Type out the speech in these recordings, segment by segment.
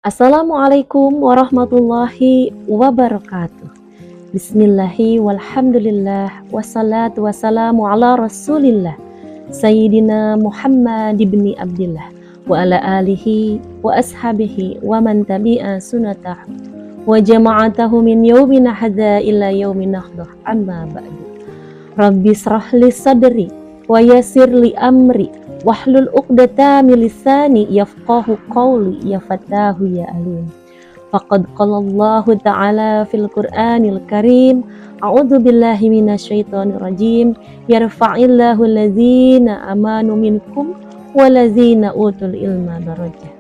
Assalamualaikum warahmatullahi wabarakatuh. Bismillahi walhamdulillah wassalatu wassalamu ala rasulillah Sayyidina Muhammad ibni Abdillah wa ala alihi wa ashabihi wa man tabi'a sunatahu wa jama'atahu min yawmin hadha ila yawmin nahdah amma ba'du. Rabbi srahli sadri wa yassir li amri wahlul 'uqdatam min lisani yafqahu qawli ya fatahu ya alim. Faqad qala Allah ta'ala fil Qur'anil Karim, a'udzu billahi minasyaitonir rajim, yarfa'illahu allazina amanu minkum walazina utul ilma darajat.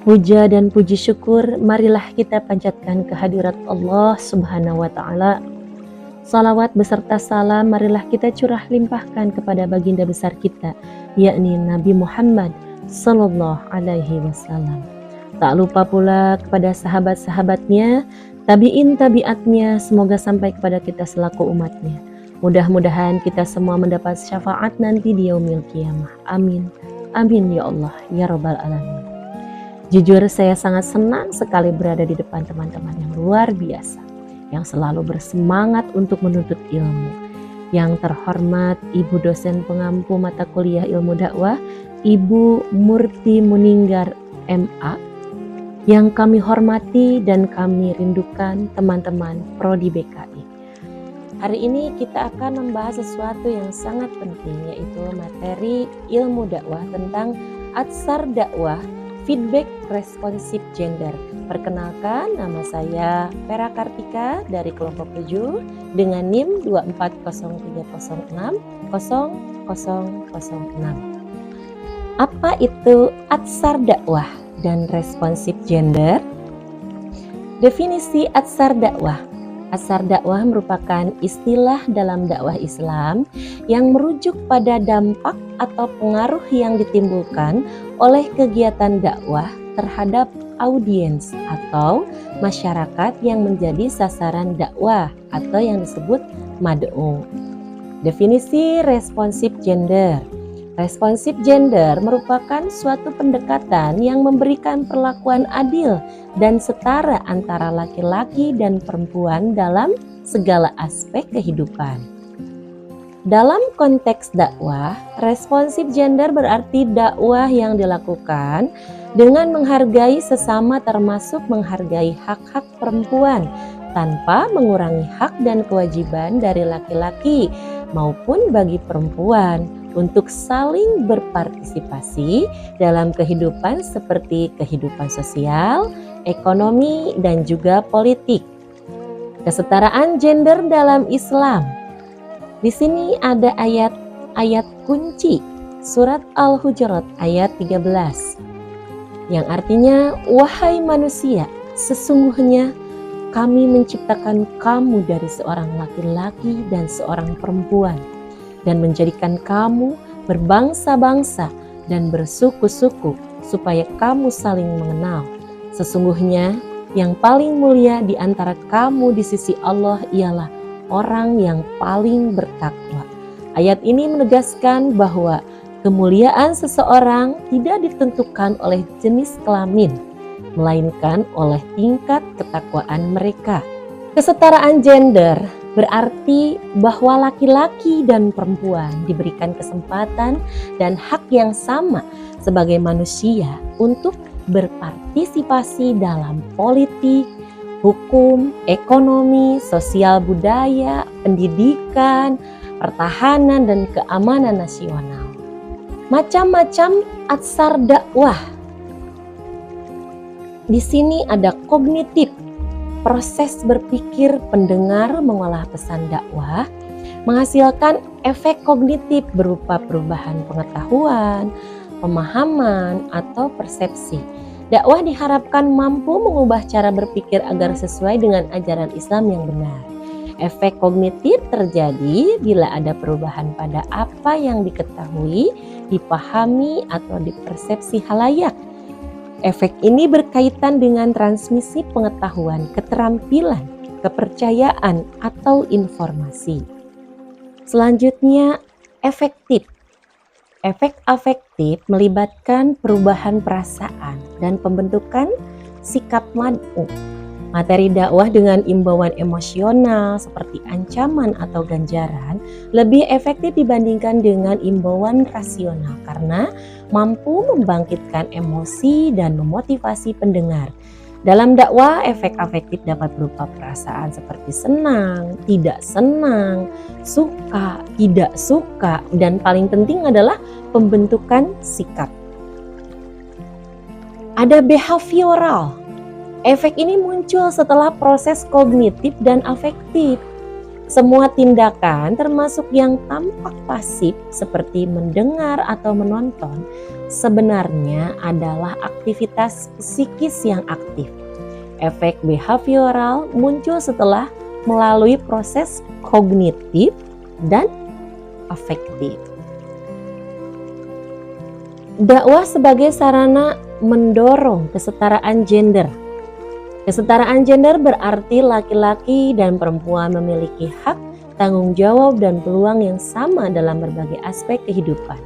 Puja dan puji syukur marilah kita panjatkan kehadirat Allah Subhanahu wa taala. Salawat beserta salam marilah kita curah limpahkan kepada baginda besar kita, yakni Nabi Muhammad sallallahu alaihi wasallam. Tak lupa pula kepada sahabat-sahabatnya, tabi'in tabi'atnya, semoga sampai kepada kita selaku umatnya. Mudah-mudahan kita semua mendapat syafaat nanti di yaumil qiyamah. Amin. Amin ya Allah ya rabbal alamin. Jujur saya sangat senang sekali berada di depan teman-teman yang luar biasa, yang selalu bersemangat untuk menuntut ilmu. Yang terhormat Ibu dosen pengampu mata kuliah ilmu dakwah, Ibu Murti Muninggar MA, yang kami hormati dan kami rindukan teman-teman Prodi BKI. Hari ini kita akan membahas sesuatu yang sangat penting, yaitu materi ilmu dakwah tentang atsar dakwah, feedback responsif gender. Perkenalkan, nama saya Vera Kartika dari kelompok 7 dengan NIM 24030600006. Apa itu atsar dakwah dan responsif gender? Definisi atsar dakwah. Atsar dakwah merupakan istilah dalam dakwah Islam yang merujuk pada dampak atau pengaruh yang ditimbulkan oleh kegiatan dakwah terhadap audiens atau masyarakat yang menjadi sasaran dakwah atau yang disebut mad'u. Definisi responsif gender. Responsif gender merupakan suatu pendekatan yang memberikan perlakuan adil dan setara antara laki-laki dan perempuan dalam segala aspek kehidupan. Dalam konteks dakwah, responsif gender berarti dakwah yang dilakukan dengan menghargai sesama termasuk menghargai hak-hak perempuan tanpa mengurangi hak dan kewajiban dari laki-laki maupun bagi perempuan untuk saling berpartisipasi dalam kehidupan seperti kehidupan sosial, ekonomi, dan juga politik. Kesetaraan gender dalam Islam. Di sini ada ayat kunci surat Al-Hujurat ayat 13 yang artinya, wahai manusia, sesungguhnya kami menciptakan kamu dari seorang laki-laki dan seorang perempuan dan menjadikan kamu berbangsa-bangsa dan bersuku-suku supaya kamu saling mengenal. Sesungguhnya yang paling mulia di antara kamu di sisi Allah ialah orang yang paling bertakwa. Ayat ini menegaskan bahwa kemuliaan seseorang tidak ditentukan oleh jenis kelamin, melainkan oleh tingkat ketakwaan mereka. Kesetaraan gender berarti bahwa laki-laki dan perempuan diberikan kesempatan dan hak yang sama sebagai manusia untuk berpartisipasi dalam politik, hukum, ekonomi, sosial budaya, pendidikan, pertahanan, dan keamanan nasional. Macam-macam atsar dakwah. Di sini ada kognitif, proses berpikir pendengar mengolah pesan dakwah, menghasilkan efek kognitif berupa perubahan pengetahuan, pemahaman, atau persepsi. Dakwah diharapkan mampu mengubah cara berpikir agar sesuai dengan ajaran Islam yang benar. Efek kognitif terjadi bila ada perubahan pada apa yang diketahui, dipahami, atau dipersepsi halayak. Efek ini berkaitan dengan transmisi pengetahuan, keterampilan, kepercayaan, atau informasi. Selanjutnya, efektif. Efek afektif melibatkan perubahan perasaan, dan pembentukan sikap mad'u. Materi dakwah dengan imbauan emosional seperti ancaman atau ganjaran lebih efektif dibandingkan dengan imbauan rasional karena mampu membangkitkan emosi dan memotivasi pendengar. Dalam dakwah, efek afektif dapat berupa perasaan seperti senang, tidak senang, suka, tidak suka, dan paling penting adalah pembentukan sikap. Ada behavioral. Efek ini muncul setelah proses kognitif dan afektif. Semua tindakan, termasuk yang tampak pasif seperti mendengar atau menonton, sebenarnya adalah aktivitas psikis yang aktif. Efek behavioral muncul setelah melalui proses kognitif dan afektif. Dakwah sebagai sarana mendorong kesetaraan gender. Kesetaraan gender berarti laki-laki dan perempuan memiliki hak, tanggung jawab, dan peluang yang sama dalam berbagai aspek kehidupan.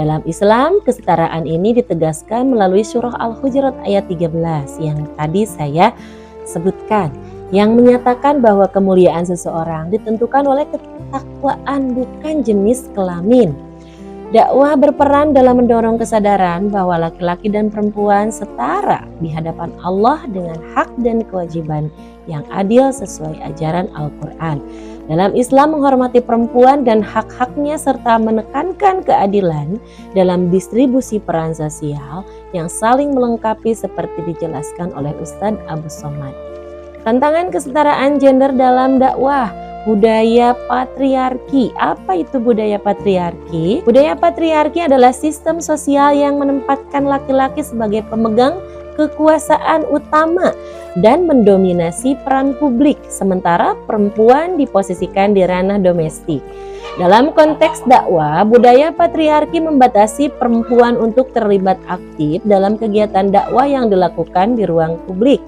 Dalam Islam, kesetaraan ini ditegaskan melalui surah Al-Hujurat ayat 13 yang tadi saya sebutkan, yang menyatakan bahwa kemuliaan seseorang ditentukan oleh ketakwaan, bukan jenis kelamin. Dakwah berperan dalam mendorong kesadaran bahwa laki-laki dan perempuan setara di hadapan Allah dengan hak dan kewajiban yang adil sesuai ajaran Al-Quran. Dalam Islam, menghormati perempuan dan hak-haknya serta menekankan keadilan dalam distribusi peran sosial yang saling melengkapi seperti dijelaskan oleh Ustadz Abu Somad. Tantangan kesetaraan gender dalam dakwah. Budaya patriarki. Apa itu budaya patriarki? Budaya patriarki adalah sistem sosial yang menempatkan laki-laki sebagai pemegang kekuasaan utama dan mendominasi peran publik, sementara perempuan diposisikan di ranah domestik. Dalam konteks dakwah, budaya patriarki membatasi perempuan untuk terlibat aktif dalam kegiatan dakwah yang dilakukan di ruang publik.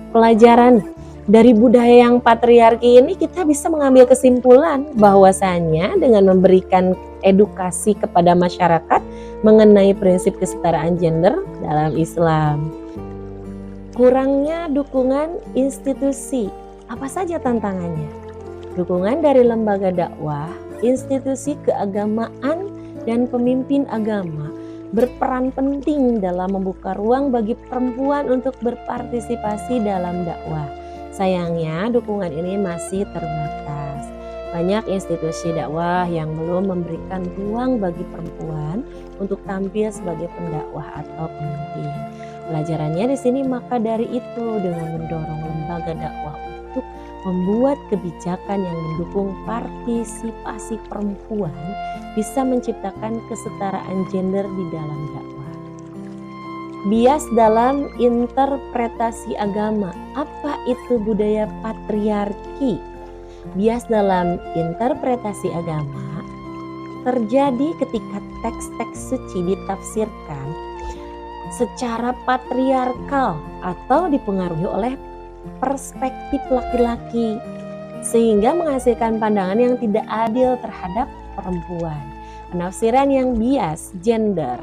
Pelajaran dari budaya yang patriarki ini, kita bisa mengambil kesimpulan bahwasannya dengan memberikan edukasi kepada masyarakat mengenai prinsip kesetaraan gender dalam Islam. Kurangnya dukungan institusi. Apa saja tantangannya? Dukungan dari lembaga dakwah, institusi keagamaan, dan pemimpin agama berperan penting dalam membuka ruang bagi perempuan untuk berpartisipasi dalam dakwah. Sayangnya dukungan ini masih terbatas. Banyak institusi dakwah yang belum memberikan ruang bagi perempuan untuk tampil sebagai pendakwah atau pemimpin. Pelajarannya di sini, maka dari itu dengan mendorong lembaga dakwah untuk membuat kebijakan yang mendukung partisipasi perempuan bisa menciptakan kesetaraan gender di dalam dakwah. Bias dalam interpretasi agama. Apa itu budaya patriarki? Bias dalam interpretasi agama terjadi ketika teks-teks suci ditafsirkan secara patriarkal atau dipengaruhi oleh perspektif laki-laki, sehingga menghasilkan pandangan yang tidak adil terhadap perempuan. Penafsiran yang bias gender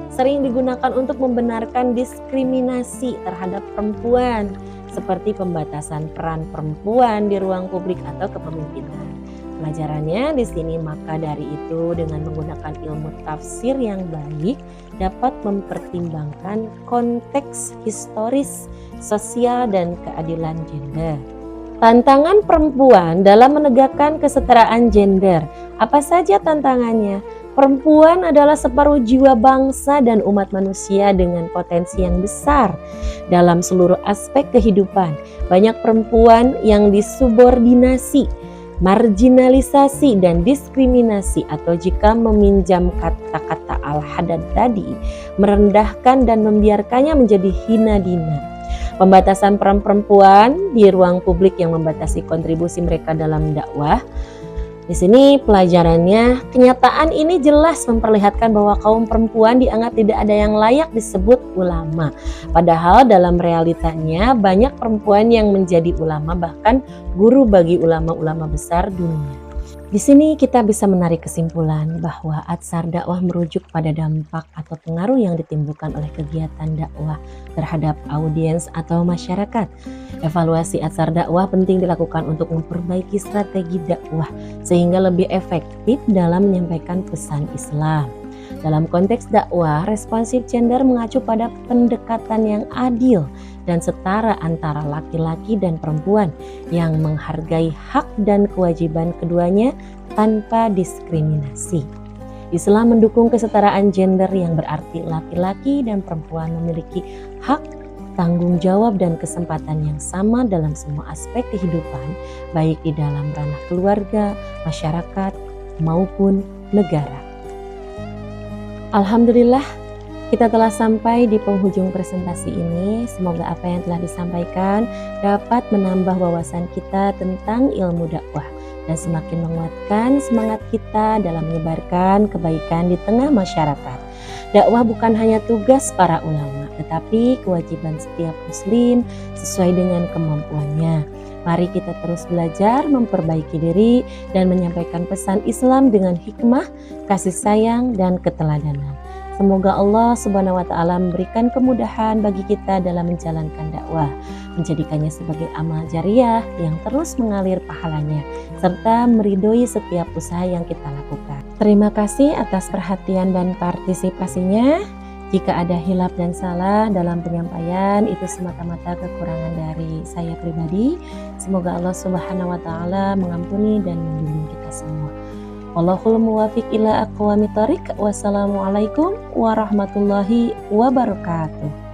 sering digunakan untuk membenarkan diskriminasi terhadap perempuan, seperti pembatasan peran perempuan di ruang publik atau kepemimpinan. Pelajarannya di sini, maka dari itu dengan menggunakan ilmu tafsir yang baik dapat mempertimbangkan konteks historis, sosial, dan keadilan gender. Tantangan perempuan dalam menegakkan kesetaraan gender. Apa saja tantangannya? Perempuan adalah separuh jiwa bangsa dan umat manusia dengan potensi yang besar dalam seluruh aspek kehidupan. Banyak perempuan yang disubordinasi, marginalisasi, dan diskriminasi, atau jika meminjam kata-kata Al-Haddad tadi, merendahkan dan membiarkannya menjadi hina dina. Pembatasan peran perempuan di ruang publik yang membatasi kontribusi mereka dalam dakwah. Di sini pelajarannya, kenyataan ini jelas memperlihatkan bahwa kaum perempuan dianggap tidak ada yang layak disebut ulama. Padahal dalam realitanya banyak perempuan yang menjadi ulama, bahkan guru bagi ulama-ulama besar dunia. Di sini kita bisa menarik kesimpulan bahwa atsar dakwah merujuk pada dampak atau pengaruh yang ditimbulkan oleh kegiatan dakwah terhadap audiens atau masyarakat. Evaluasi atsar dakwah penting dilakukan untuk memperbaiki strategi dakwah sehingga lebih efektif dalam menyampaikan pesan Islam. Dalam konteks dakwah, responsif gender mengacu pada pendekatan yang adil dan setara antara laki-laki dan perempuan yang menghargai hak dan kewajiban keduanya tanpa diskriminasi. Islam mendukung kesetaraan gender yang berarti laki-laki dan perempuan memiliki hak, tanggung jawab dan kesempatan yang sama dalam semua aspek kehidupan, baik di dalam ranah keluarga, masyarakat, maupun negara. Alhamdulillah, kita telah sampai di penghujung presentasi ini. Semoga apa yang telah disampaikan dapat menambah wawasan kita tentang ilmu dakwah dan semakin menguatkan semangat kita dalam menyebarkan kebaikan di tengah masyarakat. Dakwah bukan hanya tugas para ulama, tetapi kewajiban setiap muslim sesuai dengan kemampuannya. Mari kita terus belajar, memperbaiki diri, dan menyampaikan pesan Islam dengan hikmah, kasih sayang, dan keteladanan. Semoga Allah Subhanahu wa Ta'ala memberikan kemudahan bagi kita dalam menjalankan dakwah, menjadikannya sebagai amal jariah yang terus mengalir pahalanya, serta meridhoi setiap usaha yang kita lakukan. Terima kasih atas perhatian dan partisipasinya. Jika ada hilaf dan salah dalam penyampaian, itu semata-mata kekurangan dari saya pribadi. Semoga Allah Subhanahu wa Ta'ala mengampuni dan membimbing kita semua. Wallahul muwafiq ila aqwamit thoriq. Wassalamualaikum warahmatullahi wabarakatuh.